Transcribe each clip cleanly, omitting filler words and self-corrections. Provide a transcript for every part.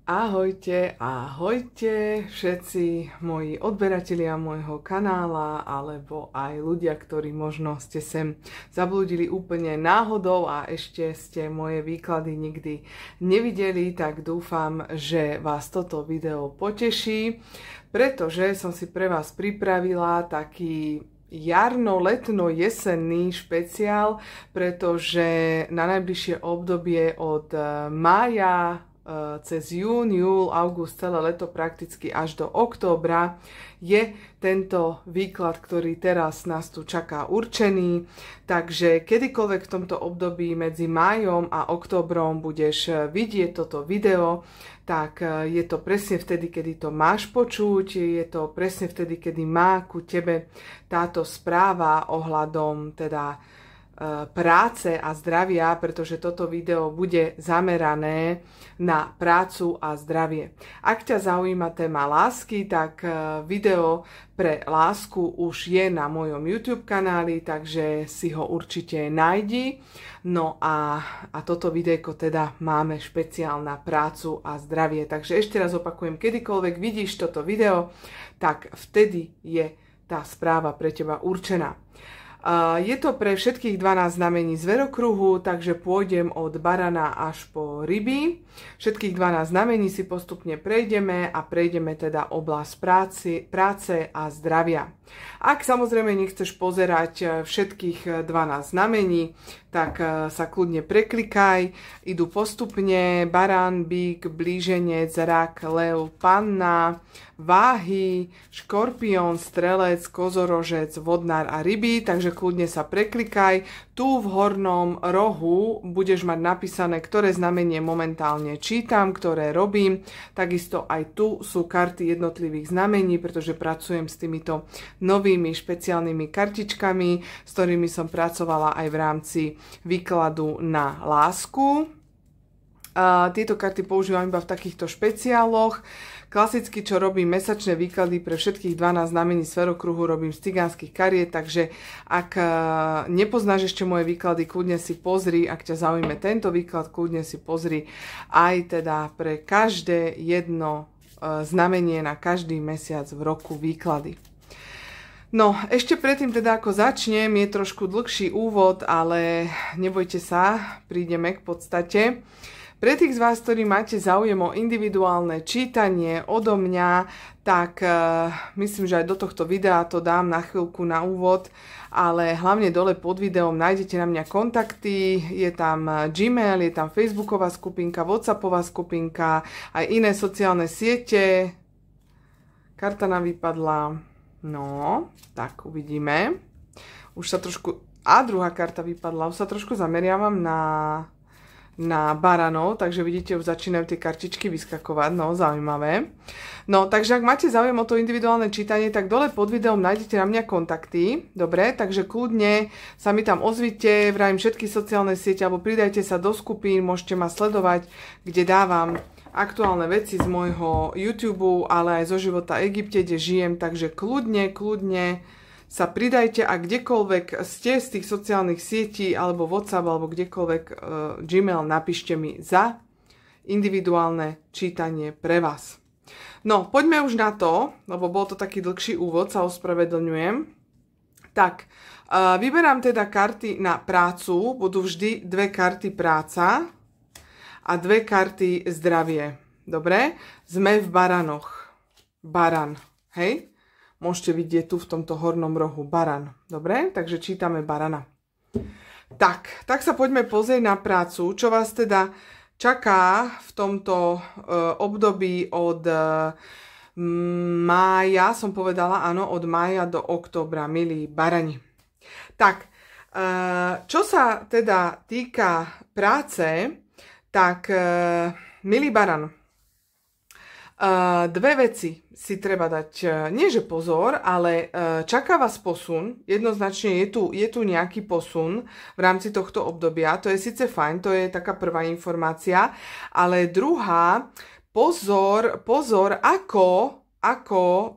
Ahojte, ahojte všetci moji odberatelia môjho kanála alebo aj ľudia, ktorí možno ste sem zablúdili úplne náhodou a ešte ste moje výklady nikdy nevideli, tak dúfam, že vás toto video poteší, pretože som si pre vás pripravila taký jarno-letno-jesenný špeciál, pretože na najbližšie obdobie od mája cez jún, júl, august, celé leto prakticky až do októbra je tento výklad, ktorý teraz nás tu čaká, určený. Takže kedykoľvek v tomto období medzi májom a októbrom budeš vidieť toto video, tak je to presne vtedy, kedy to máš počuť, je to presne vtedy, kedy má ku tebe táto správa ohľadom teda práce a zdravia, pretože toto video bude zamerané na prácu a zdravie. Ak ťa zaujíma téma lásky, tak video pre lásku už je na mojom YouTube kanáli, takže si ho určite nájdi. No a toto videjko teda máme špeciál na prácu a zdravie. Takže ešte raz opakujem, kedykoľvek vidíš toto video, tak vtedy je tá správa pre teba určená. Je to pre všetkých 12 znamení zverokruhu, takže pôjdem od barana až po ryby. Všetkých 12 znamení si postupne prejdeme a prejdeme teda oblasť práce a zdravia. Ak samozrejme nechceš pozerať všetkých 12 znamení, tak sa kľudne preklikaj. Idú postupne barán, bík, blíženec, rak, lev, panna, váhy, škorpión, strelec, kozorožec, vodnár a ryby, takže kľudne sa preklikaj. Tu v hornom rohu budeš mať napísané, ktoré znamenie momentálne čítam, ktoré robím. Takisto aj tu sú karty jednotlivých znamení, pretože pracujem s týmito novými špeciálnymi kartičkami, s ktorými som pracovala aj v rámci výkladu na lásku. Tieto karty používam iba v takýchto špeciáloch. Klasicky, čo robím mesačné výklady pre všetkých 12 znamení sférokruhu, robím z cigánskych kariet, takže ak nepoznáš ešte moje výklady, kľudne si pozri, ak ťa zaujíme tento výklad, kľudne si pozri aj teda pre každé jedno znamenie na každý mesiac v roku výklady. No, ešte predtým teda ako začnem, je trošku dlhší úvod, ale nebojte sa, prídeme k podstate. Pre tých z vás, ktorí máte záujem o individuálne čítanie odo mňa, tak myslím, že aj do tohto videa to dám na chvíľku na úvod, ale hlavne dole pod videom nájdete na mňa kontakty, je tam Gmail, je tam Facebooková skupinka, Whatsappová skupinka, aj iné sociálne siete. Karta nám vypadla, no, tak uvidíme. Už sa trošku, a druhá karta vypadla, už sa trošku zameriavam na baranov, takže vidíte, už začínajú tie kartičky vyskakovať, no zaujímavé. No, takže ak máte záujem o to individuálne čítanie, tak dole pod videom nájdete na mňa kontakty, dobre, takže kľudne sa mi tam ozvite, vravím všetky sociálne siete, alebo pridajte sa do skupín, môžete ma sledovať, kde dávam aktuálne veci z môjho YouTube, ale aj zo života v Egypte, kde žijem, takže kľudne sa pridajte a kdekoľvek ste z tých sociálnych sietí alebo WhatsApp alebo kdekoľvek Gmail, napíšte mi za individuálne čítanie pre vás. No, poďme už na to, lebo bol to taký dlhší úvod, sa ospravedlňujem. Tak, vyberám teda karty na prácu, budú vždy dve karty práca a dve karty zdravie. Dobre? Sme v baranoch. Baran, hej? Môžete vidieť tu v tomto hornom rohu baran. Dobre? Takže čítame barana. Tak sa poďme pozrieť na prácu, čo vás teda čaká v tomto období od mája, som povedala, áno, od mája do októbra, milí barani. Tak, čo sa teda týka práce, tak, milý baran, dve veci si treba dať, nie že pozor, ale čaká vás posun, jednoznačne je tu nejaký posun v rámci tohto obdobia, to je síce fajn, to je taká prvá informácia, ale druhá, pozor, ako ako,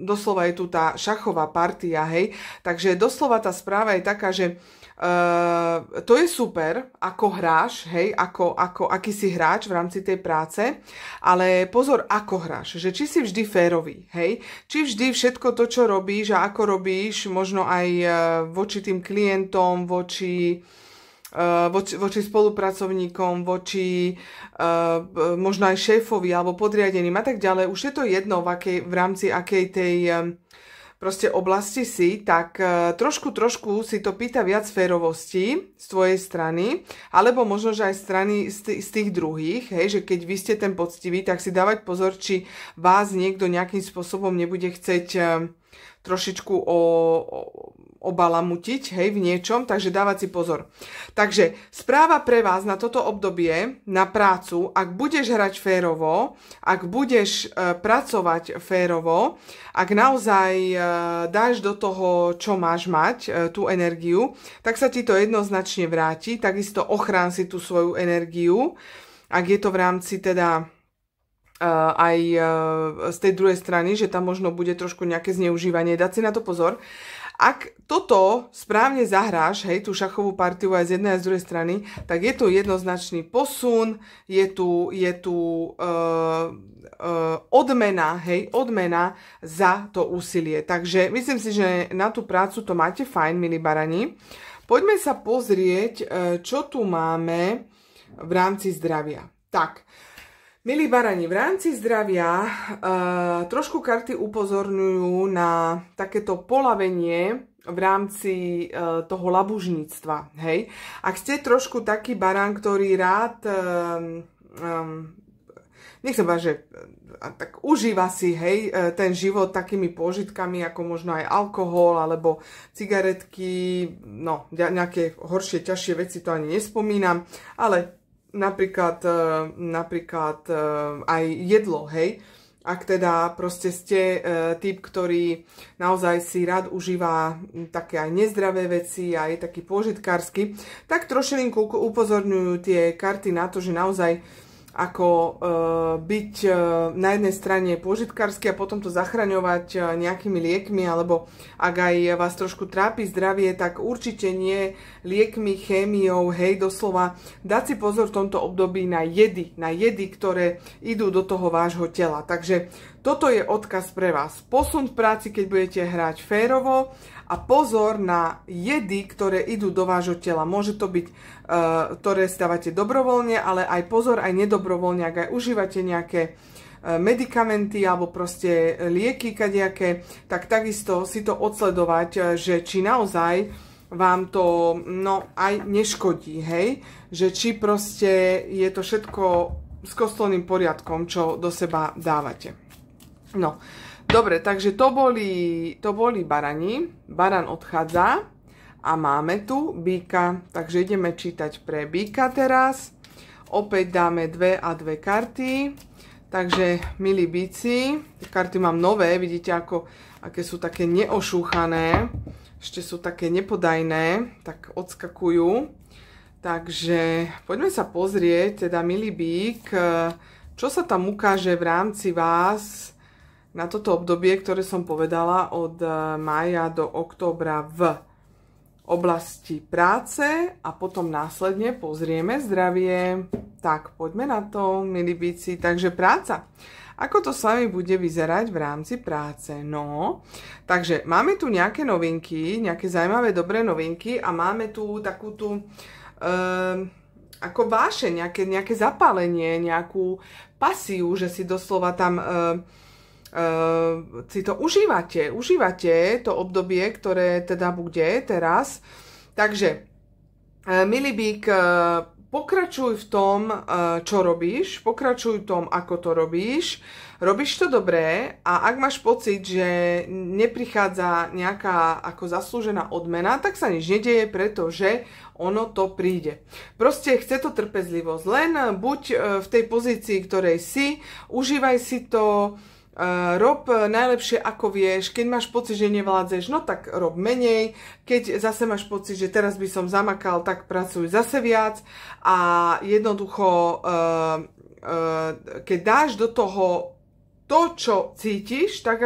doslova je tu tá šachová partia, hej, takže doslova tá správa je taká, že to je super, ako hráš, hej, aký si hráč v rámci tej práce, ale pozor, ako hráš, že či si vždy férový, hej, či vždy všetko to, čo robíš a ako robíš, možno aj voči tým klientom, voči spolupracovníkom, voči možno aj šéfovi alebo podriadeným a tak ďalej. Už je to jedno, v rámci akej tej proste oblasti si, tak trošku si to pýta viac férovosti z tvojej strany, alebo možno, že aj z tých druhých, hej, že keď vy ste ten poctivý, tak si dávať pozor, či vás niekto nejakým spôsobom nebude chceť trošičku obalamutiť, hej, v niečom, takže dávať si pozor. Takže správa pre vás na toto obdobie, na prácu, ak budeš hrať férovo, ak budeš pracovať férovo, ak naozaj dáš do toho, čo máš mať, tú energiu, tak sa ti to jednoznačne vráti, takisto ochrán si tú svoju energiu, ak je to v rámci teda aj z tej druhej strany, že tam možno bude trošku nejaké zneužívanie, dať si na to pozor. Ak toto správne zahráš, hej, tú šachovú partiu aj z jednej a z druhej strany, tak je tu jednoznačný posun, je tu odmena, hej, odmena za to úsilie. Takže myslím si, že na tú prácu to máte fajn, milí barani. Poďme sa pozrieť, čo tu máme v rámci zdravia. Tak, milí barani, v rámci zdravia trošku karty upozorňujú na takéto polavenie v rámci toho labužníctva, hej. Ak ste trošku taký barán, ktorý rád, nechcem povedať, že tak užíva si, hej, ten život takými pôžitkami, ako možno aj alkohol, alebo cigaretky, no, nejaké horšie, ťažšie veci, to ani nespomínam, ale napríklad aj jedlo, hej. Ak teda proste ste typ, ktorý naozaj si rád užíva také aj nezdravé veci, aj taký pôžitkársky, tak trošilinku upozorňujú tie karty na to, že naozaj ako byť na jednej strane pôžitkársky a potom to zachraňovať nejakými liekmi, alebo ak aj vás trošku trápi zdravie, tak určite nie liekmi, chémiou, hej, doslova dať si pozor v tomto období na jedy, ktoré idú do toho vášho tela. Takže toto je odkaz pre vás. Posun v práci, keď budete hrať férovo, a pozor na jedy, ktoré idú do vášho tela. Môže to byť, ktoré stávate dobrovoľne, ale aj pozor, aj nedobrovoľne, ak aj užívate nejaké medikamenty alebo proste lieky kadejaké, tak takisto si to odsledovať, že či naozaj vám to no, aj neškodí, hej? Že či proste je to všetko s kostolným poriadkom, čo do seba dávate. No, dobre, takže to boli barani. Baran odchádza a máme tu býka. Takže ideme čítať pre býka teraz. Opäť dáme 2 a 2 karty. Takže, milí bíci, karty mám nové, vidíte, aké sú také neošúchané. Ešte sú také nepodajné, tak odskakujú. Takže, poďme sa pozrieť, teda, milý bík, čo sa tam ukáže v rámci vás na toto obdobie, ktoré som povedala od mája do októbra v oblasti práce a potom následne pozrieme zdravie. Tak, poďme na to, milí bíci. Takže práca. Ako to s vami bude vyzerať v rámci práce? No, takže máme tu nejaké novinky, nejaké zaujímavé, dobré novinky a máme tu takú tú ako vášeň, nejaké zapálenie, nejakú pasiu, že si doslova tam si to užívate to obdobie, ktoré teda bude teraz. Takže, milý bík, pokračuj v tom, čo robíš, pokračuj v tom, ako to robíš, robíš to dobré a ak máš pocit, že neprichádza nejaká ako zaslúžená odmena, tak sa nič nedeje, pretože ono to príde. Proste chce to trpezlivosť, len buď v tej pozícii, ktorej si, užívaj si to, rob najlepšie ako vieš, keď máš pocit, že nevládzeš, no tak rob menej, keď zase máš pocit, že teraz by som zamakal, tak pracuj zase viac a jednoducho keď dáš do toho to, čo cítiš, tak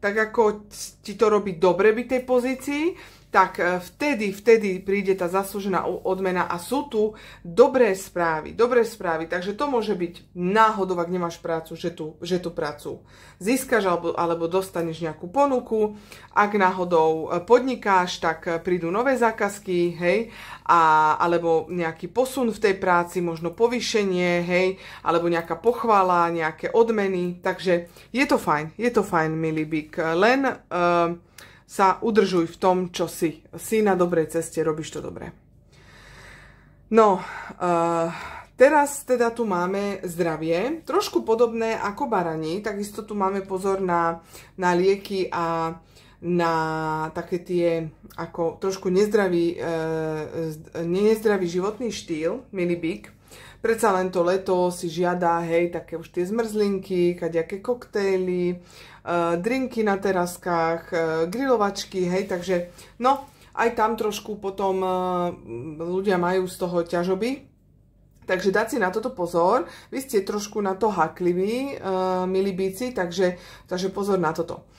ako ti to robí dobre byť tej pozícii, tak vtedy príde tá zaslúžená odmena a sú tu dobré správy. Takže to môže byť náhodou, ak nemáš prácu, že tú prácu získaš alebo dostaneš nejakú ponuku. Ak náhodou podnikáš, tak prídu nové zákazky, hej, alebo nejaký posun v tej práci, možno povýšenie, hej, alebo nejaká pochvála, nejaké odmeny. Takže je to fajn, milý Bík. Len sa udržuj v tom, čo si. Si na dobrej ceste, robíš to dobre. No, teraz teda tu máme zdravie. Trošku podobné ako barani. Takisto tu máme pozor na lieky a na také tie ako trošku nezdravý životný štýl, milý Bík. Predsa len to leto si žiada, hej, také už tie zmrzlinky, kadejaké koktejly, drinky na teraskách, grilovačky, hej, takže no, aj tam trošku potom ľudia majú z toho ťažoby. Takže dať si na toto pozor. Vy ste trošku na to hakliví, milí bíci, takže pozor na toto.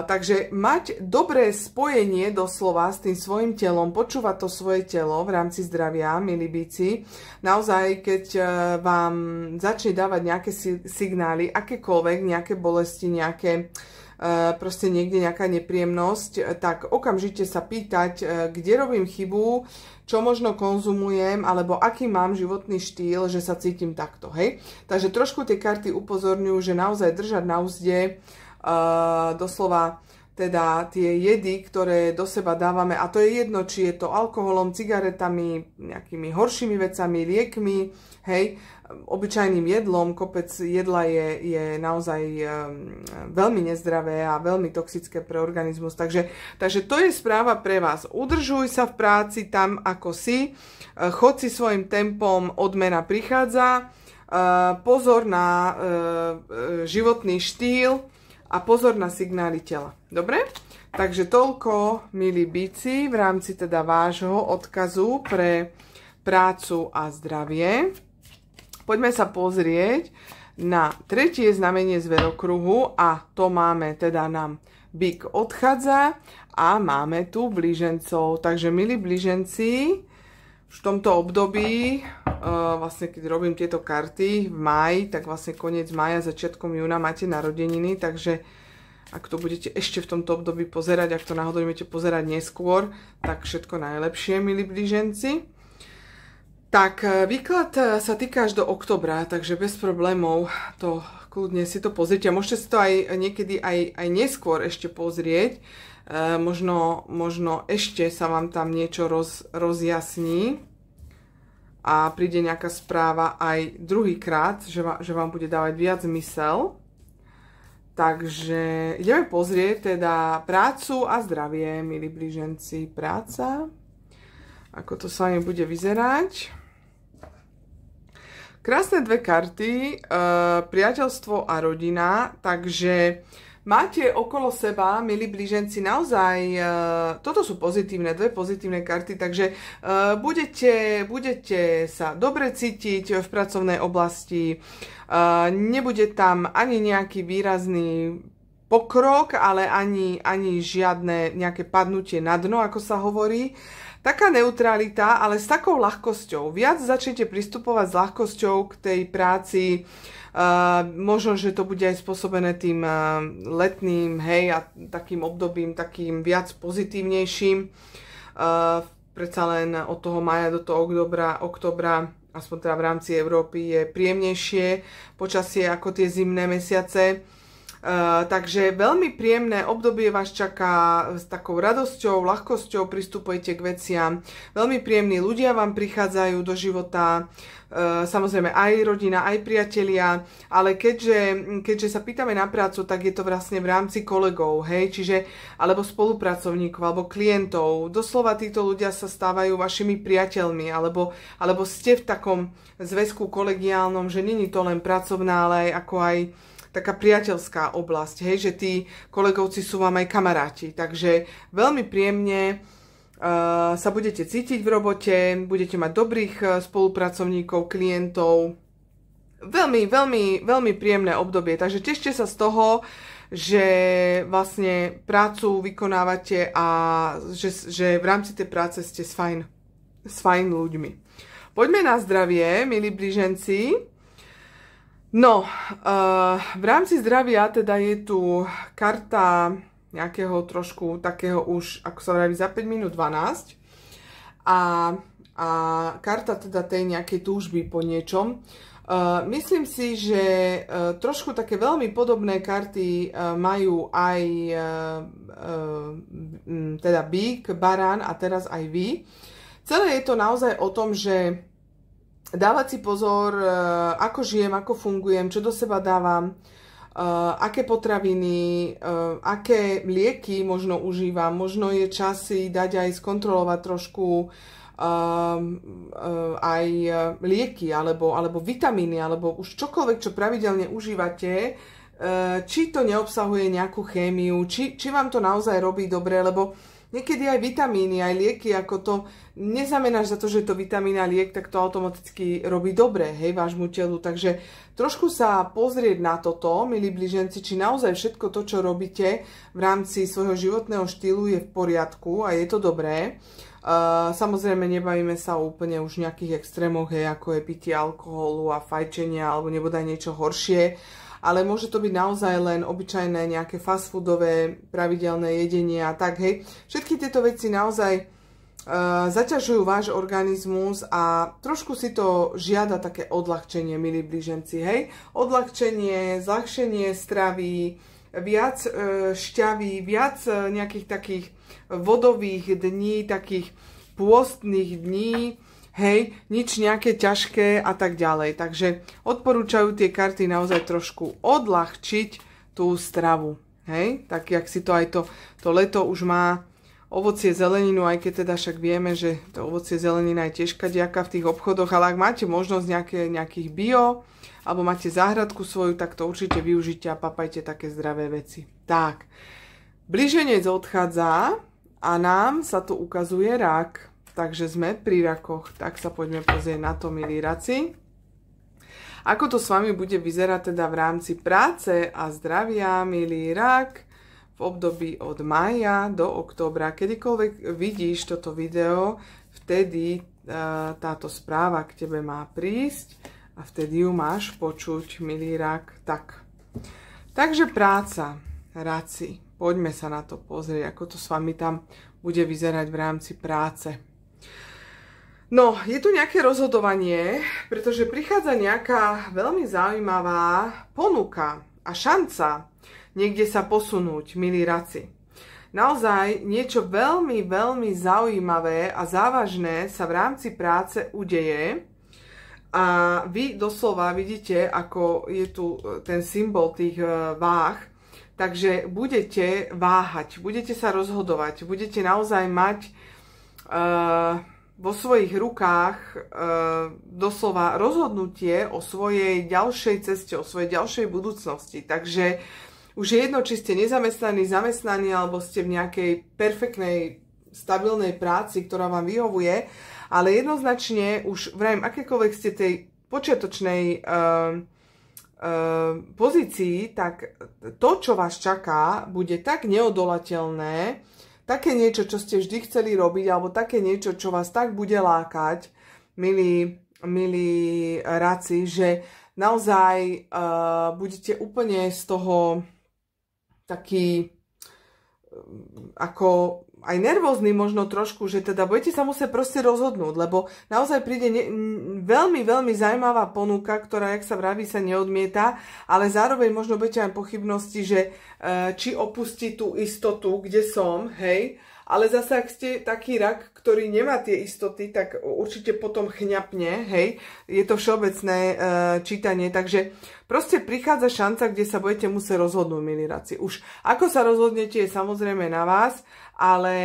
Takže mať dobré spojenie doslova s tým svojim telom, počúvať to svoje telo v rámci zdravia, milí bíci. Naozaj, keď vám začne dávať nejaké signály, akékoľvek, nejaké bolesti, proste niekde nejaká nepríjemnosť, tak okamžite sa pýtať, kde robím chybu, čo možno konzumujem, alebo aký mám životný štýl, že sa cítim takto, hej. Takže trošku tie karty upozorňujú, že naozaj držať na úzde doslova teda tie jedy, ktoré do seba dávame, a to je jedno, či je to alkoholom, cigaretami, nejakými horšími vecami, liekmi, hej, obyčajným jedlom. Kopec jedla je naozaj veľmi nezdravé a veľmi toxické pre organizmus. Takže to je správa pre vás. Udržuj sa v práci tam, ako si. Chod si svojim tempom, odmena prichádza. Pozor na životný štýl a pozor na signály tela. Dobre? Takže toľko, milí bíci, v rámci teda vášho odkazu pre prácu a zdravie. Poďme sa pozrieť na tretie znamenie zverokruhu a to máme teda nám Bík odchádza a máme tu blížencov. Takže milí blíženci, v tomto období, vlastne keď robím tieto karty v máji, tak vlastne koniec mája, začiatkom júna máte narodeniny, takže ak to budete ešte v tomto období pozerať, ak to náhodou budete pozerať neskôr, tak všetko najlepšie, milí blíženci. Tak výklad sa týka až do oktobra, takže bez problémov to kľudne si to pozrite. Môžete si to aj niekedy aj neskôr ešte pozrieť. Možno ešte sa vám tam niečo rozjasní a príde nejaká správa aj druhýkrát, že vám bude dávať viac zmysel. Takže ideme pozrieť teda prácu a zdravie, milí blíženci. Práca, ako to s vami bude vyzerať. Krásne dve karty, priateľstvo a rodina, takže máte okolo seba, milí blíženci, naozaj, toto sú pozitívne, dve pozitívne karty, takže budete sa dobre cítiť v pracovnej oblasti, nebude tam ani nejaký výrazný pokrok, ale ani žiadne nejaké padnutie na dno, ako sa hovorí. Taká neutralita, ale s takou ľahkosťou. Viac začnete pristupovať s ľahkosťou k tej práci. Možno, že to bude aj spôsobené tým letným, hej, a takým obdobím, takým viac pozitívnejším. Predsa len od toho mája do toho oktobra, aspoň teda v rámci Európy, je príjemnejšie počasie ako tie zimné mesiace. Takže veľmi príjemné obdobie vás čaká, s takou radosťou, ľahkosťou pristupujete k veciam. Veľmi príjemní ľudia vám prichádzajú do života, samozrejme aj rodina, aj priatelia, ale keďže sa pýtame na prácu, tak je to vlastne v rámci kolegov, hej, alebo spolupracovníkov, alebo klientov. Doslova títo ľudia sa stávajú vašimi priateľmi, alebo ste v takom zväzku kolegiálnom, že není to len pracovná, ale aj ako aj taká priateľská oblasť, hej, že tí kolegovci sú vám aj kamaráti. Takže veľmi príjemne sa budete cítiť v robote, budete mať dobrých spolupracovníkov, klientov, veľmi, veľmi, veľmi príjemné obdobie. Takže tešte sa z toho, že vlastne prácu vykonávate a že v rámci tej práce ste s fajn ľuďmi. Poďme na zdravie, milí blíženci. No, v rámci zdravia teda je tu karta nejakého trošku takého už, ako sa vraví, za 5 minút 12 a karta teda tej nejakej túžby po niečom. Myslím si, že trošku také veľmi podobné karty majú aj teda bík, barán a teraz aj vy. Celé je to naozaj o tom, že dávať si pozor, ako žijem, ako fungujem, čo do seba dávam, aké potraviny, aké lieky možno užívam. Možno je čas si dať aj skontrolovať trošku aj lieky, alebo vitamíny, alebo už čokoľvek, čo pravidelne užívate, či to neobsahuje nejakú chémiu, či vám to naozaj robí dobre, lebo niekedy aj vitamíny, aj lieky, ako to neznamená za to, že to vitamín a liek, tak to automaticky robí dobre, hej, vášmu telu. Takže trošku sa pozrieť na toto, milí blíženci, či naozaj všetko to, čo robíte v rámci svojho životného štýlu je v poriadku a je to dobré. Samozrejme, nebavíme sa o úplne už nejakých extrémoch, hej, ako je pitie alkoholu a fajčenia, alebo nebodaj niečo horšie. Ale môže to byť naozaj len obyčajné nejaké fast foodové pravidelné jedenie a tak, hej. Všetky tieto veci naozaj zaťažujú váš organizmus a trošku si to žiada také odľahčenie, milí blíženci, hej. Odľahčenie, zľahčenie stravy, viac šťavy, viac nejakých takých vodových dní, takých pôstnych dní, hej, nič nejaké ťažké a tak ďalej. Takže odporúčajú tie karty naozaj trošku odľahčiť tú stravu. Hej, tak jak si to aj to leto už má ovocie, zeleninu, aj keď teda však vieme, že to ovocie, zelenina je tiež kadejaká v tých obchodoch, ale ak máte možnosť nejakých bio, alebo máte záhradku svoju, tak to určite využite a papajte také zdravé veci. Tak, blíženec odchádza a nám sa tu ukazuje rak. Takže sme pri rakoch, tak sa poďme pozrieť na to, milí raci. Ako to s vami bude vyzerať teda v rámci práce a zdravia, milý rak, v období od mája do októbra. Kedykoľvek vidíš toto video, vtedy táto správa k tebe má prísť a vtedy ju máš počuť, milý rak. Tak. Takže práca, raci, poďme sa na to pozrieť, ako to s vami tam bude vyzerať v rámci práce. No, je tu nejaké rozhodovanie, pretože prichádza nejaká veľmi zaujímavá ponuka a šanca niekde sa posunúť, milí raci. Naozaj niečo veľmi, veľmi zaujímavé a závažné sa v rámci práce udeje a vy doslova vidíte, ako je tu ten symbol tých váh, takže budete váhať, budete sa rozhodovať, budete naozaj mať vo svojich rukách doslova rozhodnutie o svojej ďalšej ceste, o svojej ďalšej budúcnosti. Takže už je jedno, či ste nezamestnaní, zamestnaní, alebo ste v nejakej perfektnej, stabilnej práci, ktorá vám vyhovuje, ale jednoznačne už vrajím, akékoľvek ste tej počiatočnej pozícii, tak to, čo vás čaká, bude tak neodolateľné, také niečo, čo ste vždy chceli robiť, alebo také niečo, čo vás tak bude lákať, milí raci, že naozaj budete úplne z toho taký ako aj nervózny možno trošku, že teda budete sa musieť proste rozhodnúť, lebo naozaj príde veľmi, veľmi zaujímavá ponuka, ktorá, jak sa vraví, sa neodmieta, ale zároveň možno budete aj pochybnosti, že či opustiť tú istotu, kde som, hej, ale zase, ak ste taký rak, ktorý nemá tie istoty, tak určite potom chňapne, hej, je to všeobecné čítanie, takže proste prichádza šanca, kde sa budete musieť rozhodnúť, milí raci. Už ako sa rozhodnete, je samozrejme na vás, ale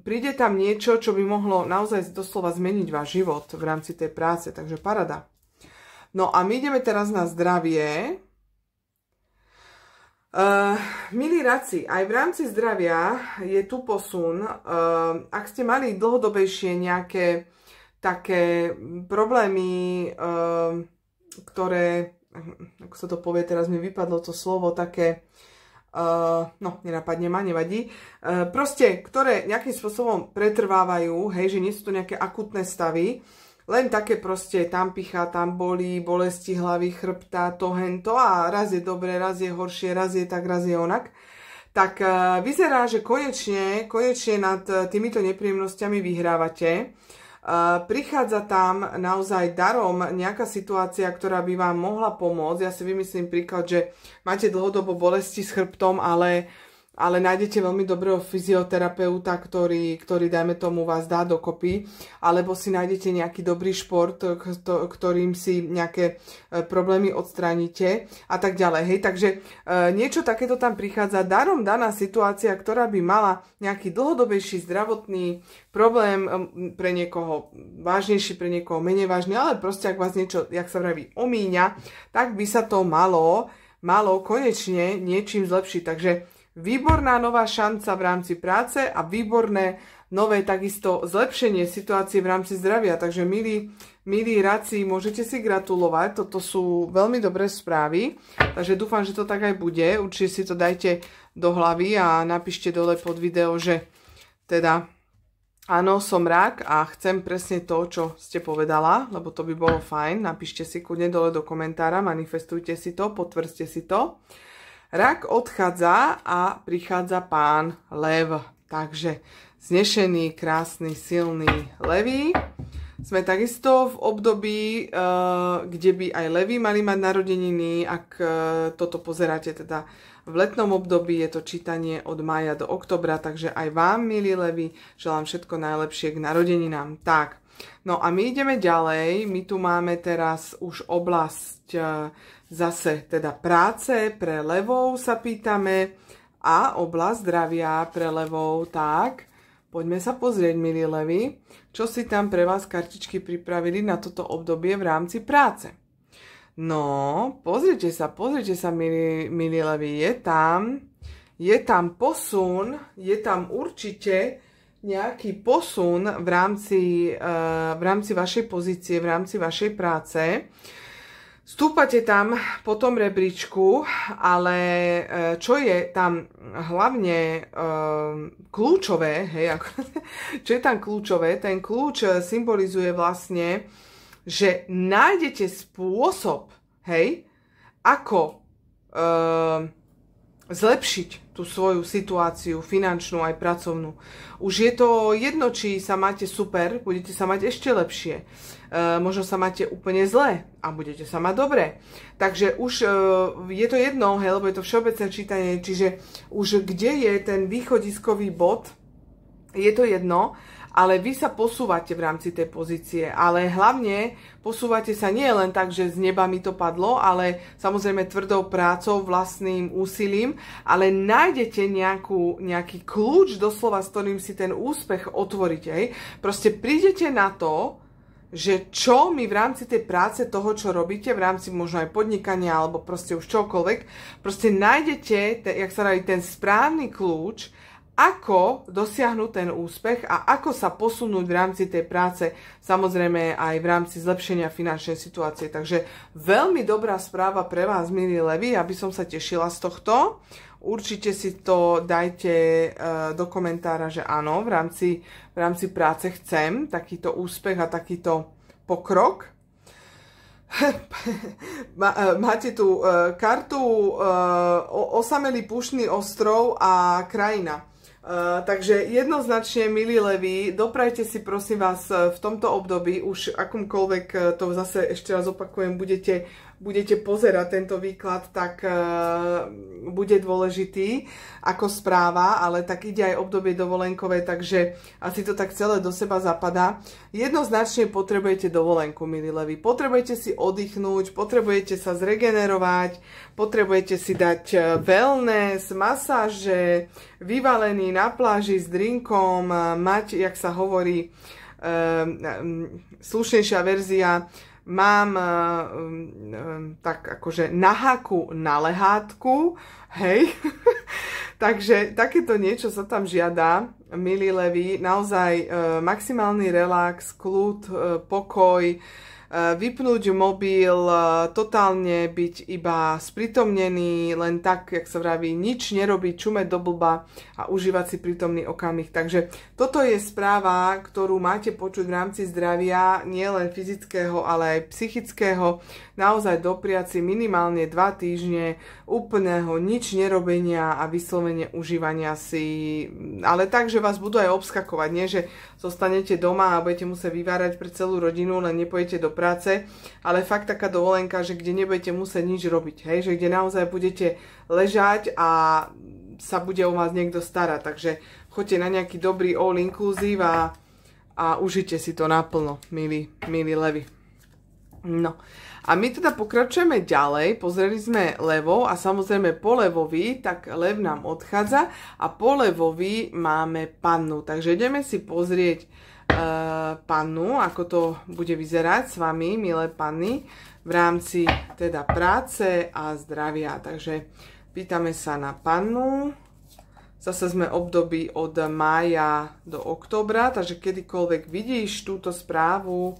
príde tam niečo, čo by mohlo naozaj doslova zmeniť váš život v rámci tej práce, takže parada. No a my ideme teraz na zdravie. Milí raci, aj v rámci zdravia je tu posun. Ak ste mali dlhodobejšie nejaké také problémy ktoré, ako sa to povie, teraz mi vypadlo to slovo, také, no, nenapadne ma, nevadí, proste, ktoré nejakým spôsobom pretrvávajú, hej, že nie sú to nejaké akutné stavy, len také proste, tam pichá, tam bolí, bolesti hlavy, chrbta, to, hento a raz je dobre, raz je horšie, raz je tak, raz je onak. Tak vyzerá, že konečne nad týmito nepríjemnosťami vyhrávate. Prichádza tam naozaj darom nejaká situácia, ktorá by vám mohla pomôcť. Ja si vymyslím príklad, že máte dlhodobo bolesti s chrbtom, ale nájdete veľmi dobrého fyzioterapeuta, ktorý dajme tomu, vás dá dokopy, alebo si nájdete nejaký dobrý šport, ktorým si nejaké problémy odstránite a tak ďalej. Hej, takže niečo takéto tam prichádza. Darom daná situácia, ktorá by mala nejaký dlhodobejší zdravotný problém, pre niekoho vážnejší, pre niekoho menej vážny, ale proste ak vás niečo, jak sa vraví, omíňa, tak by sa to malo konečne niečím zlepšiť. Takže výborná nová šanca v rámci práce a výborné nové takisto zlepšenie situácie v rámci zdravia. Takže milí radci, môžete si gratulovať. Toto sú veľmi dobré správy. Takže dúfam, že to tak aj bude. Určite si to dajte do hlavy a napíšte dole pod video, že teda áno, som rak a chcem presne to, čo ste povedala, lebo to by bolo fajn. Napíšte si kľudne dole do komentára, manifestujte si to, potvrdzte si to. Rak odchádza a prichádza pán lev. Takže znešený, krásny, silný leví. Sme takisto v období, kde by aj leví mali mať narodeniny. Ak toto pozeráte teda v letnom období, je to čítanie od mája do októbra, takže aj vám, milí leví, želám všetko najlepšie k narodeninám. Tak, no a my ideme ďalej. My tu máme teraz už oblasť zase teda práce pre levov sa pýtame a oblasť zdravia pre levov. Tak, poďme sa pozrieť, milí levi, čo si tam pre vás kartičky pripravili na toto obdobie v rámci práce. No, pozrite sa, milí levi, je tam posun, je tam určite nejaký posun v rámci vašej pozície, v rámci vašej práce. Stúpate tam po tom rebríčku, ale čo je tam hlavne kľúčové, hej, čo je tam kľúčové, ten kľúč symbolizuje vlastne, že nájdete spôsob, hej, ako zlepšiť tú svoju situáciu finančnú aj pracovnú. Už je to jedno, či sa máte super, budete sa mať ešte lepšie. Možno sa máte úplne zle a budete sa mať dobre. Takže už je to jedno, hej, lebo je to všeobecné čítanie, čiže už kde je ten východiskový bod, je to jedno, ale vy sa posúvate v rámci tej pozície, ale hlavne posúvate sa nie len tak, že z neba mi to padlo, ale samozrejme tvrdou prácou, vlastným úsilím, ale nájdete nejaký kľúč doslova, s ktorým si ten úspech otvoríte. Hej. Proste prídete na to, že čo mi v rámci tej práce toho, čo robíte, v rámci možno aj podnikania, alebo proste už čokoľvek, proste nájdete, jak sa dají, ten správny kľúč, ako dosiahnuť ten úspech a ako sa posunúť v rámci tej práce, samozrejme aj v rámci zlepšenia finančnej situácie. Takže veľmi dobrá správa pre vás, milí levi, aby som sa tešila z tohto. Určite si to dajte do komentára, že áno, v rámci práce chcem takýto úspech a takýto pokrok. Máte tu kartu Osamelý Púštny ostrov a krajina. Takže jednoznačne, milí leví, doprajte si prosím vás v tomto období, už akomkoľvek to zase ešte raz opakujem, budete pozerať tento výklad, tak bude dôležitý ako správa, ale tak ide aj obdobie dovolenkové, takže asi to tak celé do seba zapadá. Jednoznačne potrebujete dovolenku, milí leví. Potrebujete si oddychnúť, potrebujete sa zregenerovať, potrebujete si dať wellness, masáže, vyvalený na pláži s drinkom, mať, jak sa hovorí, slušnejšia verzia, mám tak akože na haku, na lehátku, hej. Takže takéto niečo sa tam žiada, milí leví, naozaj maximálny relax, kľud, pokoj, vypnúť mobil, totálne byť iba sprítomnený, len tak, jak sa vraví, nič nerobiť, čumeť do blba a užívať si prítomný okamih. Takže toto je správa, ktorú máte počuť v rámci zdravia, nie len fyzického, ale aj psychického. Naozaj dopriať si minimálne 2 týždne úplného nič nerobenia a vyslovene užívania si, ale tak, že vás budú aj obskakovať, nie že zostanete doma a budete musieť vyvárať pre celú rodinu, len nepojete do práce, ale fakt taká dovolenka, že kde nebudete musieť nič robiť, hej, že kde naozaj budete ležať a sa bude o vás niekto starať, takže choďte na nejaký dobrý all inclusive a užite si to naplno, milí levy. No, a my teda pokračujeme ďalej, pozreli sme levou a samozrejme po levovi, tak lev nám odchádza a po levovi máme pannu, takže ideme si pozrieť pannu, ako to bude vyzerať s vami, milé panny, v rámci teda práce a zdravia. Takže pýtame sa na pannu. Zase sme období od mája do októbra, takže kedykoľvek vidíš túto správu,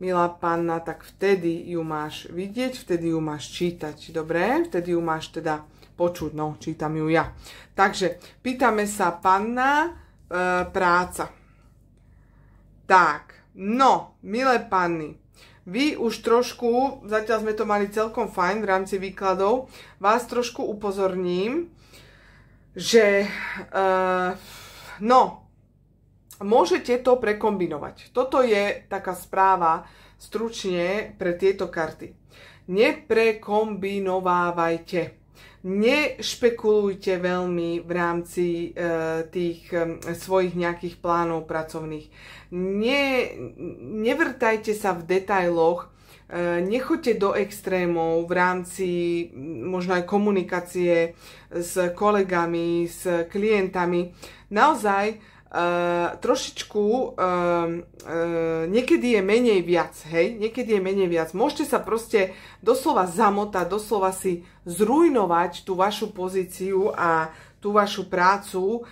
milá panna, tak vtedy ju máš vidieť, vtedy ju máš čítať. Dobre? Vtedy ju máš teda počuť. No, čítam ju ja. Takže pýtame sa panna, práca. Tak, no, milé panny, vy už trošku, zatiaľ sme to mali celkom fajn v rámci výkladov, vás trošku upozorním, že môžete to prekombinovať. Toto je taká správa stručne pre tieto karty. Neprekombinovávajte. Nešpekulujte veľmi v rámci tých svojich nejakých plánov pracovných. Nevrtajte sa v detailoch, nechoďte do extrémov v rámci možno aj komunikácie s kolegami, s klientami. Naozaj trošičku niekedy je menej viac, hej, niekedy je menej viac. Môžete sa proste doslova zamotať, doslova si zrujnovať tú vašu pozíciu a tú vašu prácu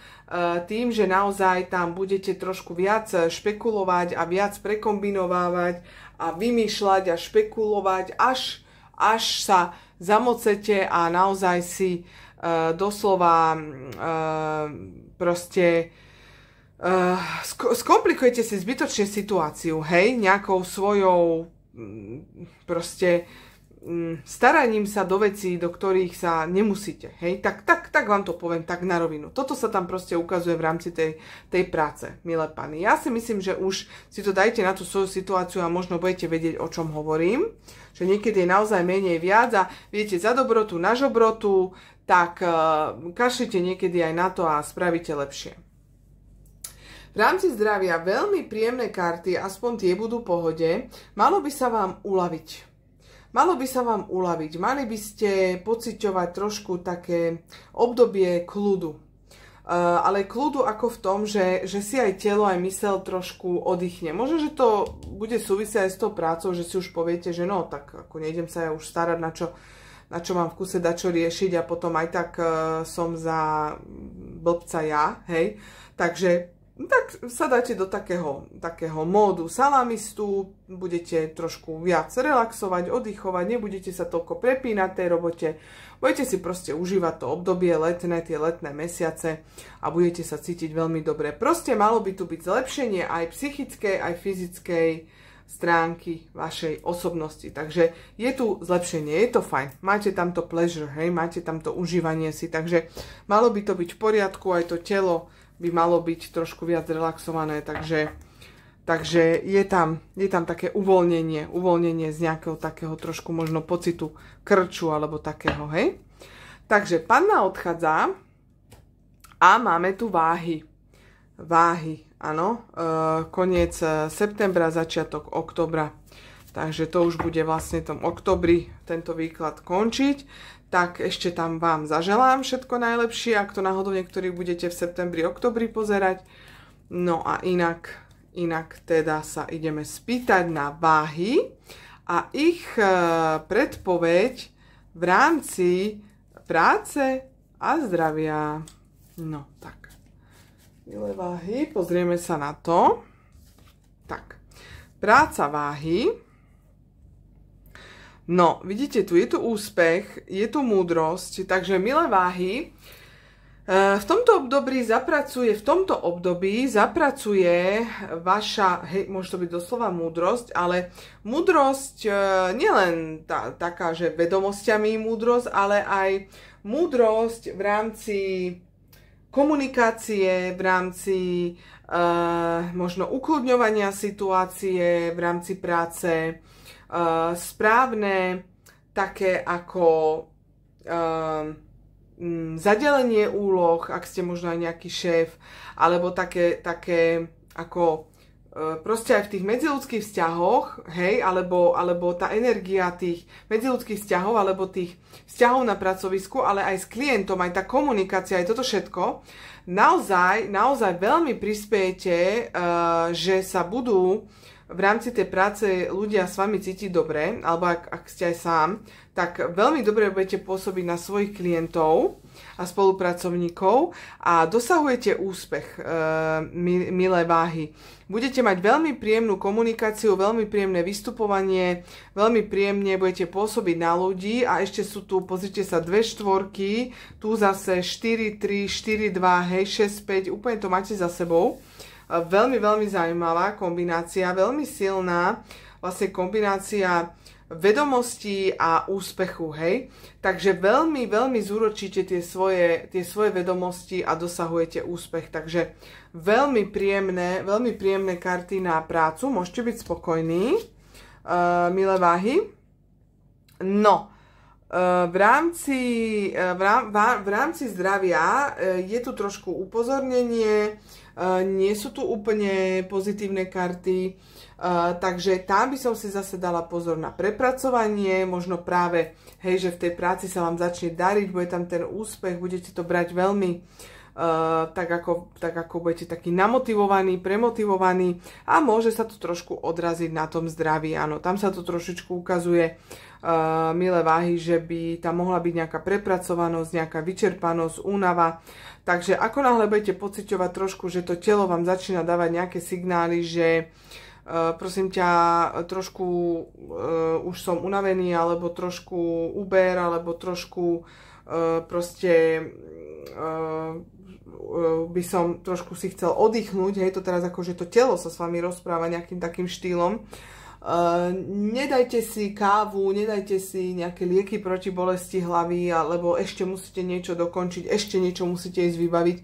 tým, že naozaj tam budete trošku viac špekulovať a viac prekombinovávať a vymýšľať a špekulovať, až sa zamocete a naozaj si doslova proste skomplikujete si zbytočne situáciu, hej, nejakou svojou proste staraním sa do vecí, do ktorých sa nemusíte, hej, tak vám to poviem tak na rovinu. Toto sa tam proste ukazuje v rámci tej práce, milé pani. Ja si myslím, že už si to dajte na tú svoju situáciu a možno budete vedieť, o čom hovorím, že niekedy je naozaj menej viac a viete, za dobrotu, na žobrotu, tak kašlite niekedy aj na to a spravíte lepšie. V rámci zdravia veľmi príjemné karty, aspoň tie budú v pohode. Malo by sa vám uľaviť. Mali by ste pociťovať trošku také obdobie kľudu. Ale kľudu ako v tom, že si aj telo, aj mysel trošku oddychne. Možno, že to bude súvisieť aj s tou prácou, že si už poviete, že no, tak ako nejdem sa ja už starať, na čo mám v kuse dačo riešiť a potom aj tak som za blbca ja, hej. Takže tak sa dáte do takého módu salamistu, budete trošku viac relaxovať, oddychovať, nebudete sa toľko prepínať tej robote, budete si proste užívať to obdobie letné, tie letné mesiace a budete sa cítiť veľmi dobre. Proste malo by tu byť zlepšenie aj psychickej, aj fyzickej stránky vašej osobnosti. Takže je tu zlepšenie, je to fajn. Máte tamto pleasure, hej, máte tamto užívanie si, takže malo by to byť v poriadku, aj to telo by malo byť trošku viac relaxované, takže je tam také uvoľnenie z nejakého takého trošku možno pocitu krču alebo takého, hej. Takže panna odchádza a máme tu váhy. Áno, koniec septembra, začiatok októbra. Takže to už bude vlastne v tom októbri tento výklad končiť. Tak ešte tam vám zaželám všetko najlepšie, ak to náhodou niektorí budete v septembri, oktobri pozerať. No a inak teda sa ideme spýtať na váhy a ich predpoveď v rámci práce a zdravia. No tak, milé váhy, pozrieme sa na to. Tak, práca váhy. No, vidíte, tu je tu úspech, je tu múdrosť, takže milé váhy, v tomto období zapracuje vaša, hej, môže to byť doslova múdrosť, ale múdrosť nielen taká, že vedomosťami múdrosť, ale aj múdrosť v rámci komunikácie, v rámci možno ukludňovania situácie, v rámci práce, správne, také ako zadelenie úloh, ak ste možno aj nejaký šéf, alebo také ako proste aj v tých medziľudských vzťahoch, hej, alebo tá energia tých medziľudských vzťahov, alebo tých vzťahov na pracovisku, ale aj s klientom, aj tá komunikácia, aj toto všetko, naozaj veľmi prispiejete, že sa budú v rámci tej práce ľudia s vami cítiť dobre, alebo ak ste aj sám, tak veľmi dobre budete pôsobiť na svojich klientov a spolupracovníkov a dosahujete úspech, milé váhy. Budete mať veľmi príjemnú komunikáciu, veľmi príjemné vystupovanie, veľmi príjemne budete pôsobiť na ľudí a ešte sú tu, pozrite sa, 2 štvorky, tu zase 4, 3, 4, 2, hej, 6, 5, úplne to máte za sebou. Veľmi, veľmi zaujímavá kombinácia, veľmi silná vlastne kombinácia vedomostí a úspechu, hej. Takže veľmi, veľmi zúročíte tie svoje vedomosti a dosahujete úspech. Takže veľmi príjemné karty na prácu, môžete byť spokojní, milé váhy. No, v rámci zdravia je tu trošku upozornenie, nie sú tu úplne pozitívne karty, takže tam by som si zase dala pozor na prepracovanie, možno práve, hej, že v tej práci sa vám začne dariť, bude tam ten úspech, budete to brať veľmi tak ako budete taký namotivovaní, premotivovaní a môže sa to trošku odraziť na tom zdraví, áno, tam sa to trošičku ukazuje, milé váhy, že by tam mohla byť nejaká prepracovanosť, nejaká vyčerpanosť, únava. Takže ako náhle budete pociťovať trošku, že to telo vám začína dávať nejaké signály, že prosím ťa, trošku už som unavený, alebo trošku uber, alebo trošku proste by som trošku si chcel oddychnúť, hej, to teraz akože to telo sa s vami rozpráva nejakým takým štýlom. Nedajte si kávu, nedajte si nejaké lieky proti bolesti hlavy, alebo ešte musíte niečo dokončiť, ešte niečo musíte ísť vybaviť.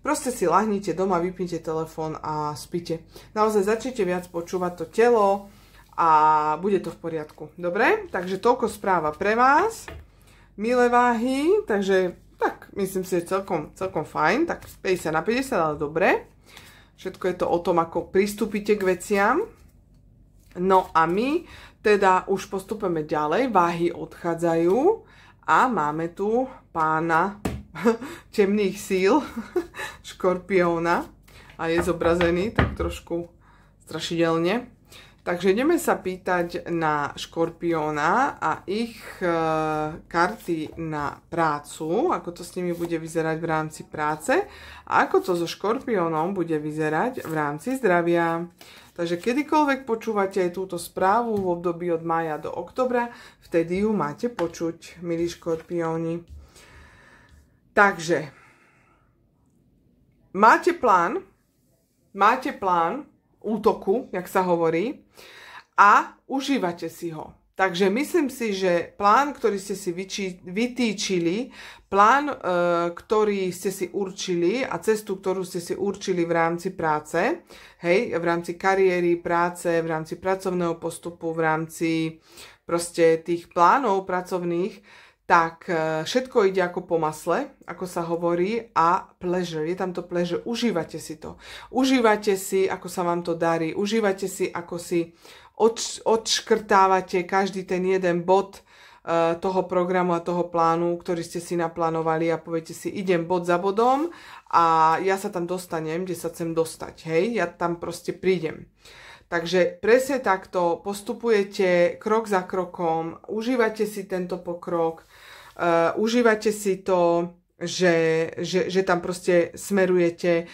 Proste si lahnite doma, vypnite telefón a spite. Naozaj začnite viac počúvať to telo a bude to v poriadku. Dobre? Takže toľko správa pre vás, milé váhy. Takže tak, myslím si, že celkom fajn. Tak 50 na 50, ale dobre. Všetko je to o tom, ako pristúpite k veciam. No a my teda už postupujeme ďalej, váhy odchádzajú a máme tu pána temných síl, škorpióna a je zobrazený tak trošku strašidelne. Takže ideme sa pýtať na škorpióna a ich karty na prácu, ako to s nimi bude vyzerať v rámci práce a ako to so škorpiónom bude vyzerať v rámci zdravia. Takže kedykoľvek počúvate aj túto správu v období od mája do oktobra, vtedy ju máte počuť, milí škorpióni. Takže máte plán útoku, jak sa hovorí, a užívate si ho. Takže myslím si, že plán, ktorý ste si vytýčili, plán, ktorý ste si určili a cestu, ktorú ste si určili v rámci práce, hej, v rámci kariéry, práce, v rámci pracovného postupu, v rámci proste tých plánov pracovných, tak všetko ide ako po masle, ako sa hovorí, a pleasure, je tam to pleasure, užívate si to. Užívate si, ako sa vám to darí, užívate si, ako si odškrtávate každý ten jeden bod toho programu a toho plánu, ktorý ste si naplánovali a poviete si, idem bod za bodom a ja sa tam dostanem, kde sa chcem dostať, hej, ja tam proste prídem. Takže presne takto postupujete krok za krokom, užívate si tento pokrok, užívate si to že tam proste smerujete,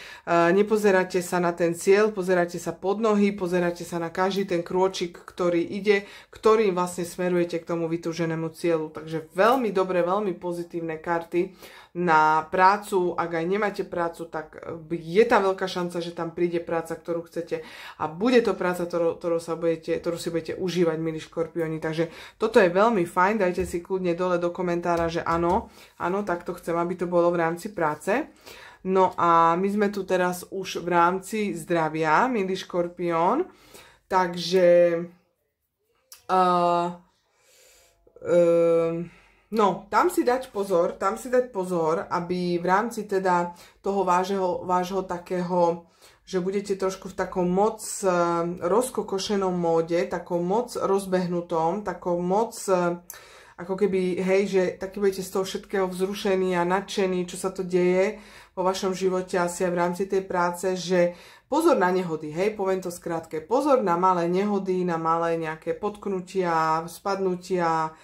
nepozeráte sa na ten cieľ, pozeráte sa pod nohy, pozeráte sa na každý ten krôčik, ktorý ide, ktorým vlastne smerujete k tomu vytúženému cieľu. Takže veľmi dobré, veľmi pozitívne karty na prácu. Ak aj nemáte prácu, tak je tam veľká šanca, že tam príde práca, ktorú chcete a bude to práca, ktorú si budete užívať, milí škorpióni. Takže toto je veľmi fajn, dajte si kľudne dole do komentára, že áno, takto chcem, aby to bolo v rámci práce. No a my sme tu teraz už v rámci zdravia, milý škorpión, takže no, tam si dať pozor, aby v rámci teda toho vášho takého, že budete trošku v takom moc rozkokošenom móde, takom moc rozbehnutom, takom moc ako keby, hej, že taký budete z toho všetkého vzrušení a nadšení, čo sa to deje vo vašom živote asi aj v rámci tej práce, že pozor na nehody, hej, poviem to skrátke, pozor na malé nehody, na malé nejaké potknutia, spadnutia,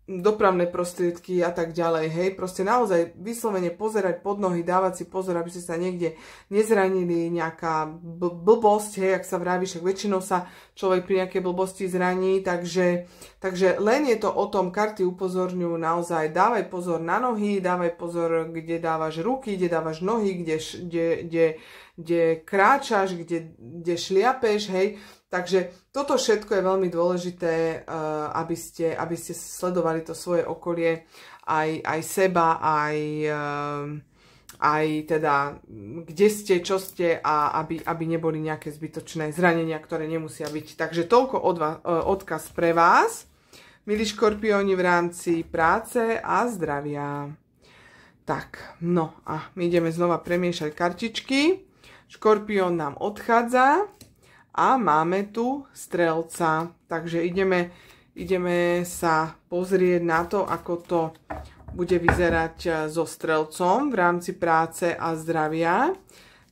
dopravné prostriedky a tak ďalej, hej, proste naozaj vyslovene pozerať pod nohy, dávať si pozor, aby ste sa niekde nezranili, nejaká blbosť, hej, ak sa vraví, však väčšinou sa človek pri nejakej blbosti zraní, takže len je to o tom, karty upozorňujú naozaj, dávaj pozor na nohy, dávaj pozor, kde dávaš ruky, kde dávaš nohy, kde kráčaš, kde šliapeš, hej. Takže toto všetko je veľmi dôležité, aby ste sledovali to svoje okolie, aj seba, aj teda kde ste, čo ste a aby neboli nejaké zbytočné zranenia, ktoré nemusia byť. Takže toľko odkaz pre vás, milí škorpióni, v rámci práce a zdravia. Tak, no a my ideme znova premiešať kartičky. Škorpión nám odchádza. A máme tu strelca, takže ideme sa pozrieť na to, ako to bude vyzerať so strelcom v rámci práce a zdravia.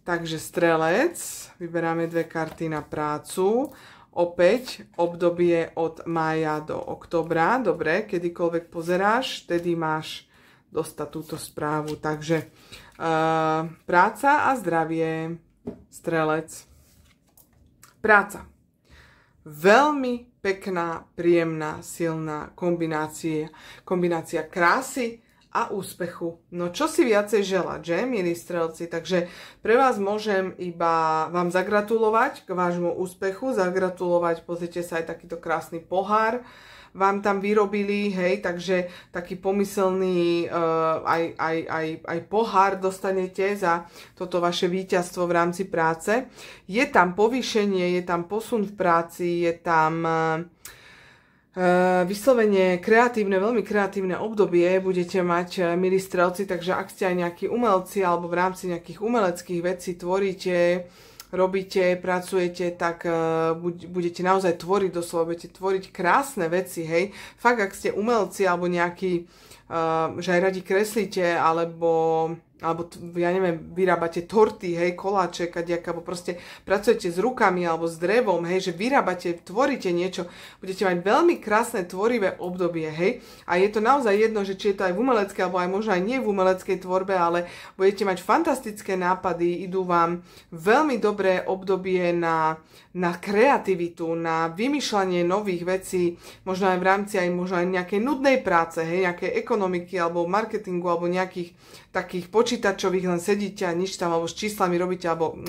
Takže strelec, vyberáme dve karty na prácu. Opäť obdobie od mája do októbra. Dobre, kedykoľvek pozeráš, vtedy máš dostať túto správu. Takže práca a zdravie, strelec. Práca. Veľmi pekná, príjemná, silná kombinácia krásy a úspechu. No čo si viacej želať, že, milí strelci? Takže pre vás môžem iba vám zagratulovať k vášmu úspechu, zagratulovať, pozrite sa, aj takýto krásny pohár vám tam vyrobili, hej, takže taký pomyselný aj pohár dostanete za toto vaše víťazstvo v rámci práce. Je tam povýšenie, je tam posun v práci, je tam vyslovene kreatívne, veľmi kreatívne obdobie budete mať, milí strelci, takže ak ste aj nejakí umelci alebo v rámci nejakých umeleckých vecí tvoríte, robíte, pracujete, tak budete naozaj tvoriť doslova, budete tvoriť krásne veci, hej. Fakt, ak ste umelci alebo nejaký, že aj radi kreslíte, alebo ja neviem, vyrábate torty, hej, koláče, kadejaké, alebo proste pracujete s rukami alebo s drevom, hej, že vyrábate, tvoríte niečo, budete mať veľmi krásne tvorivé obdobie, hej, a je to naozaj jedno, že či je to aj v umeleckej, alebo aj možno aj nie v umeleckej tvorbe, ale budete mať fantastické nápady, idú vám veľmi dobré obdobie na kreativitu, na vymýšľanie nových vecí, možno aj v rámci aj možno aj nejakej nudnej práce, hej, nejakej ekonomiky, alebo marketingu, alebo nejakých takých počítačových, len sedíte a nič tam, alebo s číslami robíte, alebo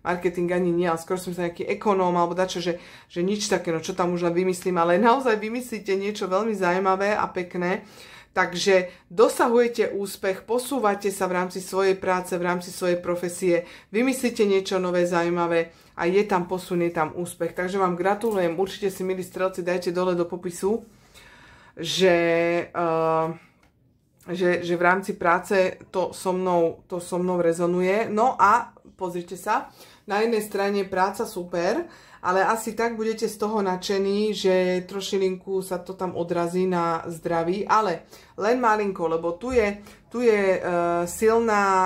marketing ani nie, ale skôr som sa nejaký ekonóm, alebo dačo, že nič také, no čo tam už len vymyslím, ale naozaj vymyslíte niečo veľmi zaujímavé a pekné, takže dosahujete úspech, posúvate sa v rámci svojej práce, v rámci svojej profesie, vymyslíte niečo nové, zaujímavé a je tam posun, je tam úspech, takže vám gratulujem, určite si, milí strelci, dajte dole do popisu, že v rámci práce to so mnou rezonuje. No a pozrite sa, na jednej strane práca super, ale asi tak budete z toho nadšení, že trošilinku sa to tam odrazí na zdraví, ale len malinko, lebo tu je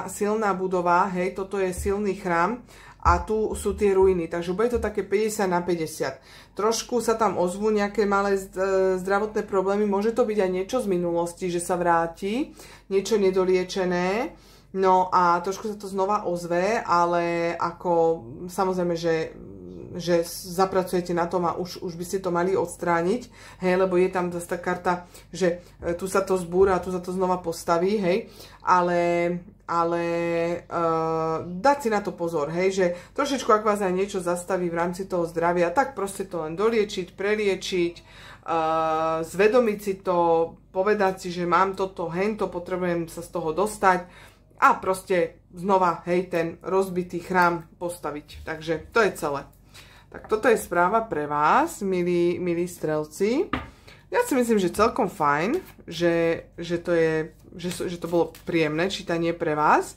silná budova, hej, toto je silný chrám a tu sú tie ruiny, takže bude to také 50/50. Trošku sa tam ozvú nejaké malé zdravotné problémy, môže to byť aj niečo z minulosti, že sa vráti, niečo nedoliečené, no a trošku sa to znova ozve, ale ako samozrejme, že zapracujete na tom a už by ste to mali odstrániť, hej, lebo je tam tá karta, že tu sa to zbúra a tu sa to znova postaví, hej, ale dať si na to pozor, hej, že trošičku, ak vás aj niečo zastaví v rámci toho zdravia, tak proste to len doliečiť, preliečiť, zvedomiť si to, povedať si, že mám toto, hento, potrebujem sa z toho dostať a proste znova, hej, ten rozbitý chrám postaviť. Takže to je celé. Tak toto je správa pre vás, milí strelci. Ja si myslím, že celkom fajn, že to bolo príjemné čítanie pre vás.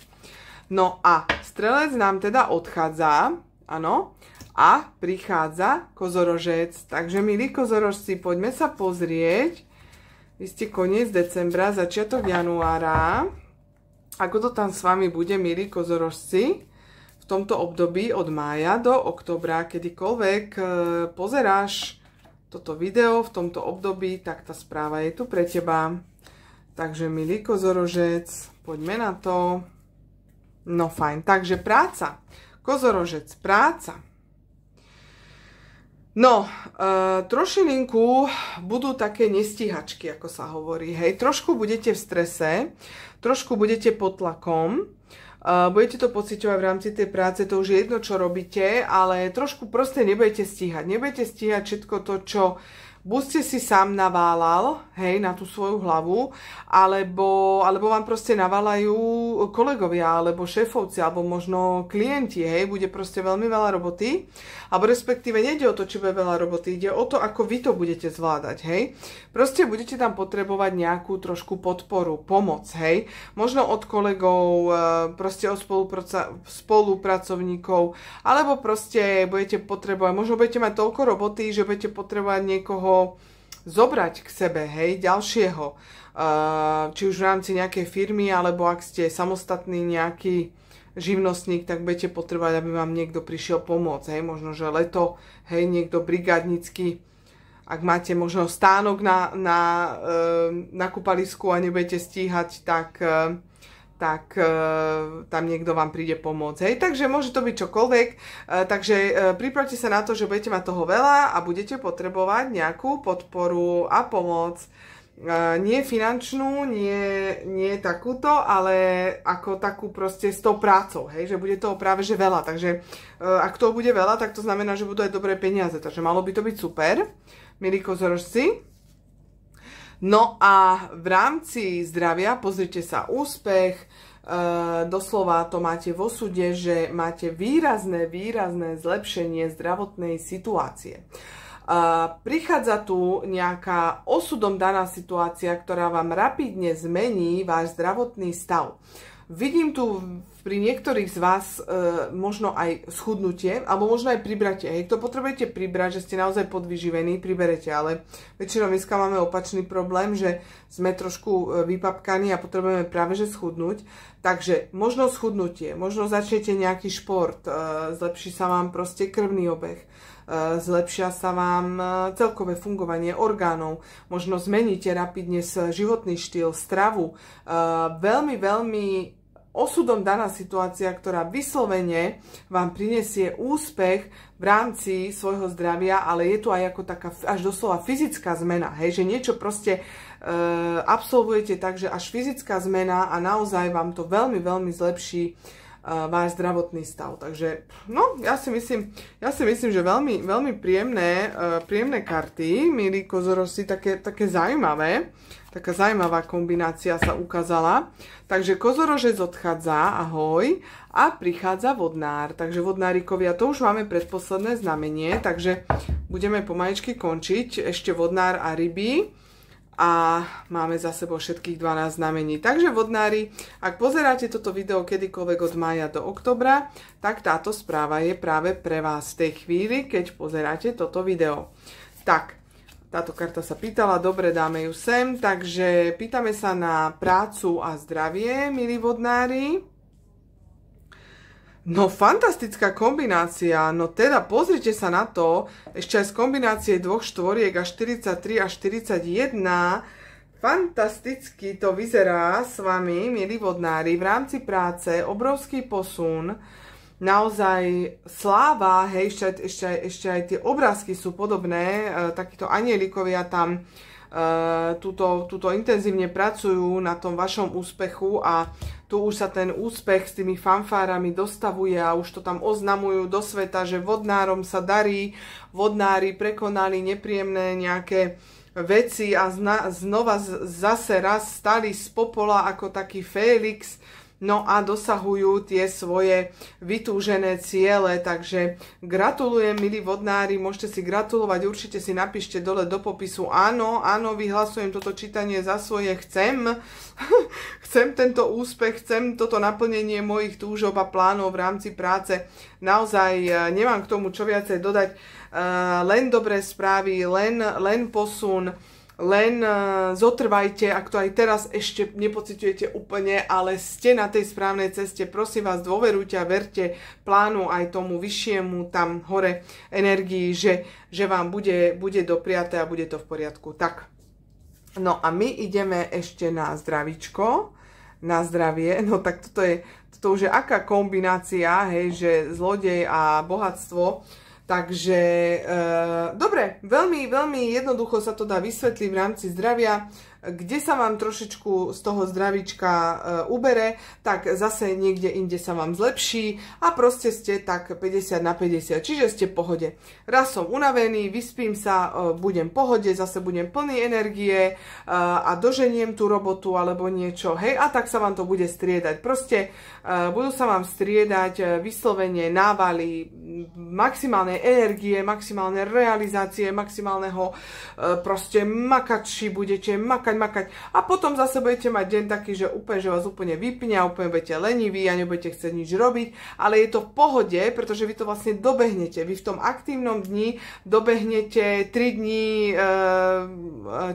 No a strelec nám teda odchádza, áno, a prichádza kozorožec. Takže milí kozorožci, poďme sa pozrieť. Vy ste koniec decembra, začiatok januára. Ako to tam s vami bude, milí kozorožci? V tomto období od mája do októbra, kedykoľvek pozeráš toto video v tomto období, tak tá správa je tu pre teba. Takže milý kozorožec, poďme na to. No fajn, takže práca. Kozorožec, práca. No, trošilinku budú také nestíhačky, ako sa hovorí, hej. Trošku budete v strese, trošku budete pod tlakom, budete to pociťovať v rámci tej práce, to už je jedno, čo robíte, ale trošku proste nebudete stíhať. Nebudete stíhať všetko to, čo buď ste si sám naválal, hej, na tú svoju hlavu, alebo vám proste naválajú kolegovia, alebo šéfovci, alebo možno klienti, hej, bude proste veľmi veľa roboty, alebo respektíve nejde o to, či bude veľa roboty, ide o to, ako vy to budete zvládať, hej. Proste budete tam potrebovať nejakú trošku podporu, pomoc, hej, možno od kolegov, proste od spolupracovníkov, alebo proste budete potrebovať, možno budete mať toľko roboty, že budete potrebovať niekoho zobrať k sebe, hej, ďalšieho, či už v rámci nejakej firmy, alebo ak ste samostatný nejaký živnostník, tak budete potrebovať, aby vám niekto prišiel pomôcť, hej, možno, že leto, hej, niekto brigádnický, ak máte možno stánok na kúpalisku a nebudete stíhať, tak tam niekto vám príde pomôcť. Hej. Takže môže to byť čokoľvek. Takže pripravte sa na to, že budete mať toho veľa a budete potrebovať nejakú podporu a pomoc. Nie finančnú, nie takúto, ale ako takú proste s tou prácou. Hej. Že bude toho práve že veľa. Takže ak toho bude veľa, tak to znamená, že budú aj dobré peniaze. Takže malo by to byť super, milí kozorožci. No a v rámci zdravia, pozrite sa, úspech, doslova to máte vo súde, že máte výrazné zlepšenie zdravotnej situácie. Prichádza tu nejaká osudom daná situácia, ktorá vám rapidne zmení váš zdravotný stav. Vidím tu pri niektorých z vás možno aj schudnutie, alebo možno aj pribratie. Hej, kto potrebujete pribrať, že ste naozaj podvyživení, priberete, ale väčšinou dneska máme opačný problém, že sme trošku vypapkaní a potrebujeme práve že schudnúť. Takže možno schudnutie, možno začnete nejaký šport, zlepší sa vám proste krvný obeh, zlepšia sa vám celkové fungovanie orgánov, možno zmeníte rapidne životný štýl, stravu. Veľmi osudom daná situácia, ktorá vyslovene vám prinesie úspech v rámci svojho zdravia, ale je tu aj ako taká až doslova fyzická zmena, hej, že niečo proste absolvujete tak, že až fyzická zmena a naozaj vám to veľmi zlepší váš zdravotný stav. Takže, no, ja si myslím, že veľmi príjemné karty, milí kozorožci, také zaujímavé. Taká zaujímavá kombinácia sa ukázala. Takže kozorožec odchádza, ahoj, a prichádza vodnár. Takže vodnárikovia, to už máme predposledné znamenie, takže budeme pomaličky končiť. Ešte vodnár a ryby. A máme za sebou všetkých 12 znamení. Takže vodnári, ak pozeráte toto video kedykoľvek od mája do októbra, tak táto správa je práve pre vás v tej chvíli, keď pozeráte toto video. Tak, táto karta sa pýtala, dobre, dáme ju sem, takže pýtame sa na prácu a zdravie, milí vodnári. No fantastická kombinácia, no teda pozrite sa na to, ešte aj z kombinácie dvoch štvoriek a 43 a 41, fantasticky to vyzerá s vami, milí vodnári, v rámci práce, obrovský posun, naozaj sláva, hej, ešte aj tie obrázky sú podobné, takíto anielikovia tam túto intenzívne pracujú na tom vašom úspechu a tu už sa ten úspech s tými fanfárami dostavuje a už to tam oznamujú do sveta, že vodnárom sa darí, vodnári prekonali nepríjemné nejaké veci a znova zase raz stali z popola ako taký Félix, no a dosahujú tie svoje vytúžené ciele, takže gratulujem, milí vodnári, môžete si gratulovať, určite si napíšte dole do popisu, áno, vyhlasujem toto čítanie za svoje, chcem tento úspech, chcem toto naplnenie mojich túžob a plánov v rámci práce, naozaj nemám k tomu čo viacej dodať, len dobré správy, len posun, len zotrvajte, ak to aj teraz ešte nepociťujete úplne, ale ste na tej správnej ceste, prosím vás, dôverujte a verte plánu aj tomu vyššiemu tam hore energii, že vám bude dopriaté a bude to v poriadku. Tak, no a my ideme ešte na zdravíčko, na zdravie, no tak toto už je aká kombinácia, hej, že zlodej a bohatstvo. Takže, dobre, veľmi, veľmi jednoducho sa to dá vysvetliť v rámci zdravia. Kde sa vám trošičku z toho zdravíčka ubere, tak zase niekde inde sa vám zlepší a proste ste tak 50 na 50, čiže ste v pohode. Raz som unavený, vyspím sa, budem v pohode, zase budem plný energie a doženiem tú robotu alebo niečo, hej, a tak sa vám to bude striedať. Proste budú sa vám striedať vyslovene návaly maximálnej energie, maximálnej realizácie, maximálneho proste makači, budete makať a potom zase budete mať deň taký, že vás úplne vypne a úplne budete leniví a nebudete chcieť nič robiť, ale je to v pohode, pretože vy to vlastne dobehnete. Vy v tom aktívnom dni dobehnete 3 dní,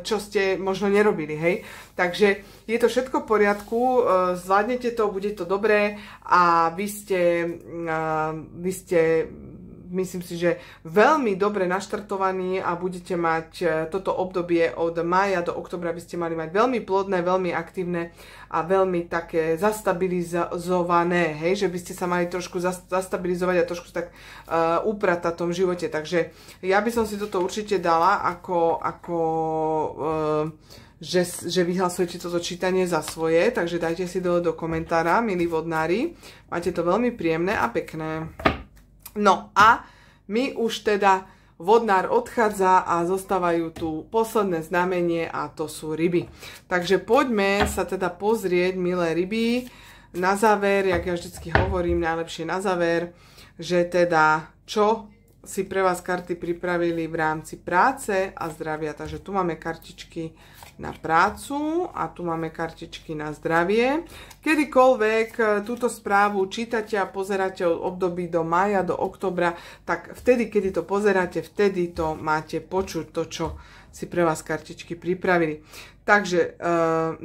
čo ste možno nerobili, hej. Takže je to všetko v poriadku, zvládnete to, bude to dobré a vy ste myslím si, že veľmi dobre naštartovaní a budete mať toto obdobie od mája do októbra, by ste mali mať veľmi plodné, veľmi aktívne a veľmi také zastabilizované, hej, že by ste sa mali trošku zastabilizovať a trošku tak upratať v tom živote. Takže ja by som si toto určite dala že vyhlasujete toto čítanie za svoje, takže dajte si dole do komentára, milí vodnári. Máte to veľmi príjemné a pekné. No a my už teda vodnár odchádza a zostávajú tu posledné znamenie a to sú ryby. Takže poďme sa teda pozrieť, milé ryby, na záver, jak ja vždycky hovorím, najlepšie na záver, že teda čo si pre vás karty pripravili v rámci práce a zdravia. Takže tu máme kartičky na prácu a tu máme kartičky na zdravie. Kedykoľvek túto správu čítate a pozeráte od období do mája, do októbra, tak vtedy, kedy to pozeráte, vtedy to máte počuť, to, čo si pre vás kartičky pripravili. Takže,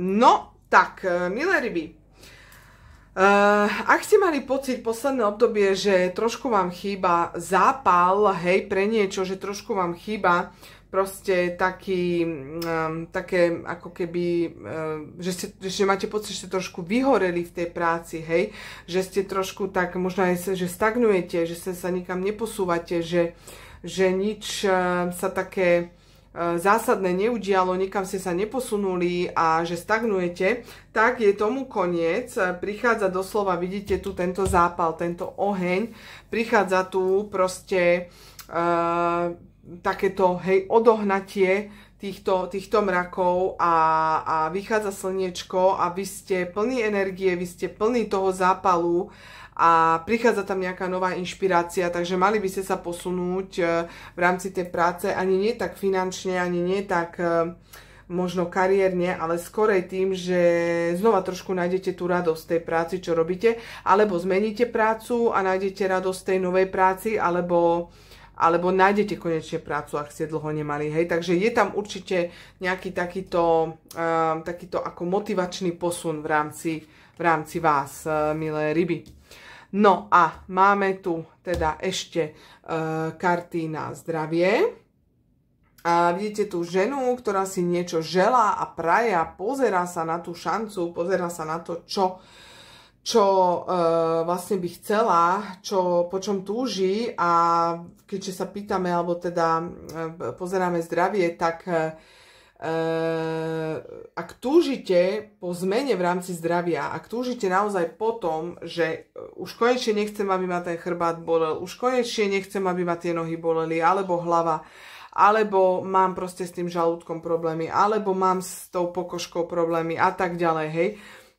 no, tak, milé ryby, ak ste mali pocit posledné obdobie, že trošku vám chýba zápal, hej, pre niečo, že trošku vám chýba proste také ako keby, že máte pocit, že ste trošku vyhoreli v tej práci, hej, že ste trošku tak, možno aj, že stagnujete, že sa nikam neposúvate, že nič sa také zásadné neudialo, nikam ste sa neposunuli a že stagnujete, tak je tomu koniec. Prichádza doslova, vidíte tu tento zápal, tento oheň, prichádza tu proste takéto, hej, odohnatie týchto mrakov a vychádza slniečko a vy ste plní energie, vy ste plní toho zápalu a prichádza tam nejaká nová inšpirácia, takže mali by ste sa posunúť v rámci tej práce, ani nie tak finančne, ani nie tak možno kariérne, ale skorej tým, že znova trošku nájdete tú radosť tej práci, čo robíte, alebo zmeníte prácu a nájdete radosť tej novej práci, alebo nájdete konečne prácu, ak ste dlho nemali, hej. Takže je tam určite nejaký takýto ako motivačný posun v rámci vás, milé ryby. No a máme tu teda ešte karty na zdravie. A vidíte tú ženu, ktorá si niečo želá a praje a pozerá sa na tú šancu, pozerá sa na to, čo vlastne by chcela, po čom túži, a keďže sa pýtame, alebo teda pozeráme zdravie, tak ak túžite po zmene v rámci zdravia, ak túžite naozaj po tom, že už konečne nechcem, aby ma ten chrbát bolel, už konečne nechcem, aby ma tie nohy boleli, alebo hlava, alebo mám proste s tým žalúdkom problémy, alebo mám s tou pokožkou problémy a tak ďalej, hej.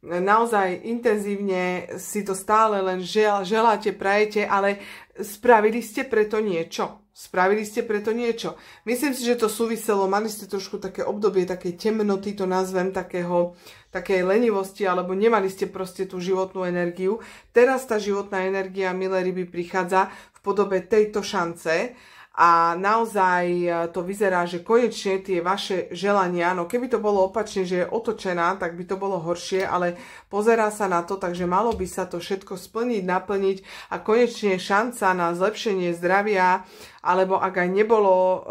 Naozaj intenzívne si to stále len želáte, prajete, ale spravili ste preto niečo. Spravili ste preto niečo. Myslím si, že to súviselo, mali ste trošku také obdobie, takej temnoty, to nazvem, takej lenivosti, alebo nemali ste proste tú životnú energiu. Teraz tá životná energia, milé ryby, prichádza v podobe tejto šance. A naozaj to vyzerá, že konečne tie vaše želania, no keby to bolo opačne, že je otočená, tak by to bolo horšie, ale pozerá sa na to, takže malo by sa to všetko splniť, naplniť a konečne šanca na zlepšenie zdravia, alebo ak aj nebolo,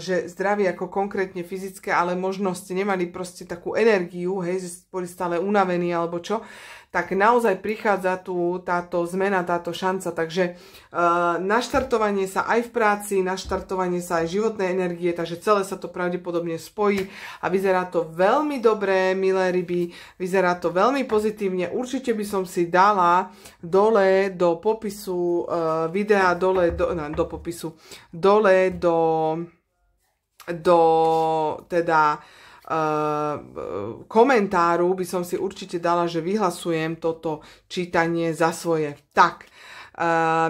že zdravie ako konkrétne fyzické, ale možno ste nemali proste takú energiu, hej, že boli stále unavení alebo čo, tak naozaj prichádza tu táto zmena, táto šanca. Takže naštartovanie sa aj v práci, naštartovanie sa aj životnej energie, takže celé sa to pravdepodobne spojí a vyzerá to veľmi dobre, milé ryby, vyzerá to veľmi pozitívne. Určite by som si dala dole do popisu videa, dole do teda komentáru by som si určite dala, že vyhlasujem toto čítanie za svoje. Tak,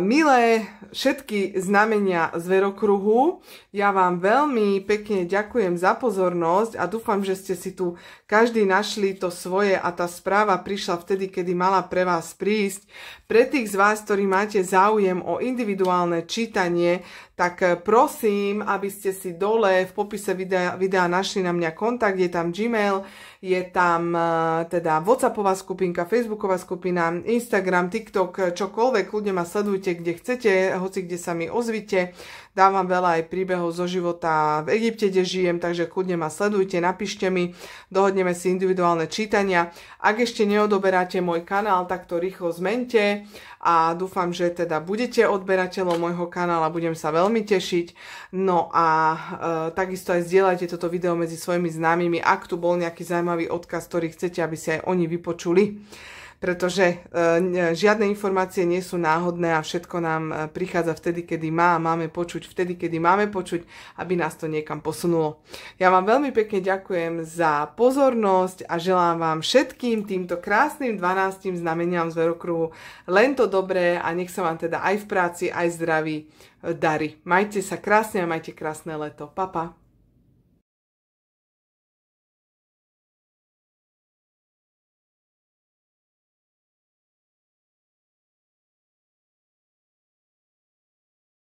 milé všetky znamenia zverokruhu, ja vám veľmi pekne ďakujem za pozornosť a dúfam, že ste si tu každý našli to svoje a tá správa prišla vtedy, kedy mala pre vás prísť. Pre tých z vás, ktorí máte záujem o individuálne čítanie, tak prosím, aby ste si dole v popise videa našli na mňa kontakt, je tam Gmail, je tam teda WhatsAppová skupinka, Facebooková skupina, Instagram, TikTok, čokoľvek, kľudne ma sledujte, kde chcete, hoci kde sa mi ozvite. Dávam veľa aj príbehov zo života v Egypte, kde žijem, takže kľudne ma sledujte, napíšte mi, dohodneme si individuálne čítania. Ak ešte neodoberáte môj kanál, tak to rýchlo zmente a dúfam, že teda budete odberateľom môjho kanála, budem sa veľmi tešiť. No a takisto aj zdieľajte toto video medzi svojimi známymi, ak tu bol nejaký zaujímavý odkaz, ktorý chcete, aby si aj oni vypočuli. Pretože žiadne informácie nie sú náhodné a všetko nám prichádza vtedy, kedy máme počuť, vtedy, kedy máme počuť, aby nás to niekam posunulo. Ja vám veľmi pekne ďakujem za pozornosť a želám vám všetkým týmto krásnym 12 znameniam zverokruhu len to dobré a nech sa vám teda aj v práci, aj zdraví darí. Majte sa krásne a majte krásne leto. Pa, pa.